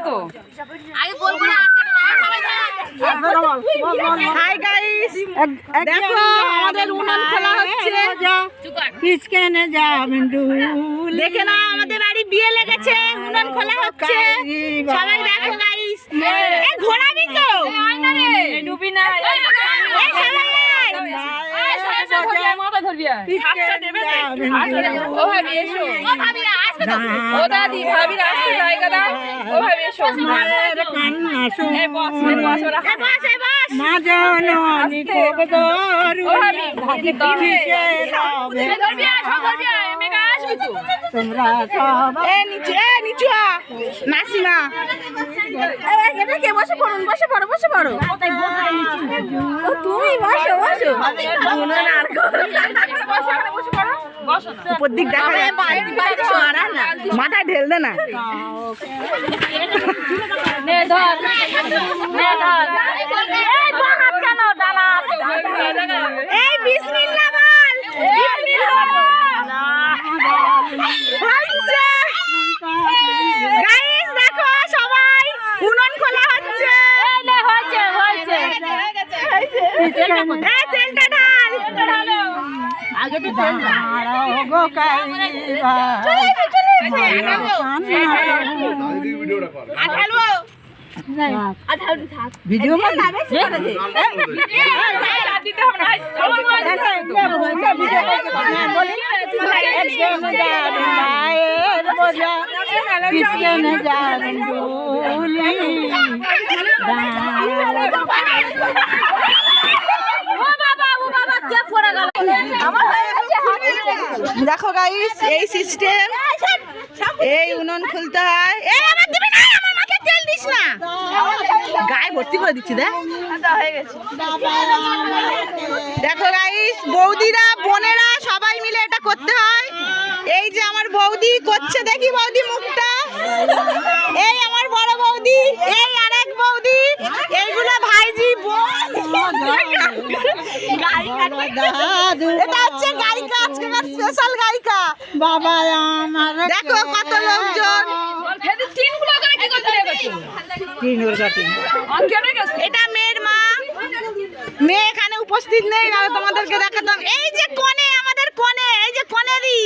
তো hi guys, দেখো আমাদের উনান খোলা হচ্ছে। কিসকে নে যাবেন দেখে না আমাদের বাড়ি বিয়ে লেগেছে, উনান খোলা হচ্ছে। সবাই দেখো গাইস, এই ঘোরাবি তো ডুবি না মাথা ধরবি হাতটা দেবে ও ভাবি এসো ও দাদি ভাবির আসতে জায়গা দাও ও ভাবি এসো মায়ের কান্না শুনে বস ওরা মা জননী খুব দরু ও ভাবি ভাবি ধরবে ধরবি মেগা আসবি তো তোমরা সবাই এ নিচু নাসিমা এটা কে বসে পড়ো ও তুমি বসো উনান আর উপর দিক দেখা মাথা ঢেল দে না নে ধর এই তো হাত কেন ডালা এই বিসমিল্লাহ বল গাইস দেখো সবাই উনুন খোলা হচ্ছে। এই লে হয়েছে এই তেলটা ঢাল আগে তো তেল গো কাইবা ভিডিও দিতে হবে না দেখো গাইস এই সিস্টেম, এই উনুন খুলতে হয়। এই আমার দিবি না, আমার মাথায় তেল দিস না, গায়ে ভর্তি করে দিচ্ছি। দেখো গাইস, বৌদিরা বোনেরা সবাই মিলে এটা করতে হয়। এই যে আমার বৌদি করছে, দেখি বৌদি মুখটা, এই আমার বড় বৌদি, এই আরেক বৌদি, এইগুলো ভাইজি বোন। এটা হচ্ছে গায়িকা, আজকের স্পেশাল গায়িকা বাবা আমার দেখো কত লোকজন। এটা মেয়ের মা, মেয়ে এখানে উপস্থিত নেই, নাহলে তোমাদেরকে দেখাতাম। এই যে কোণে, আমাদের কোণে, এই যে কোণেরই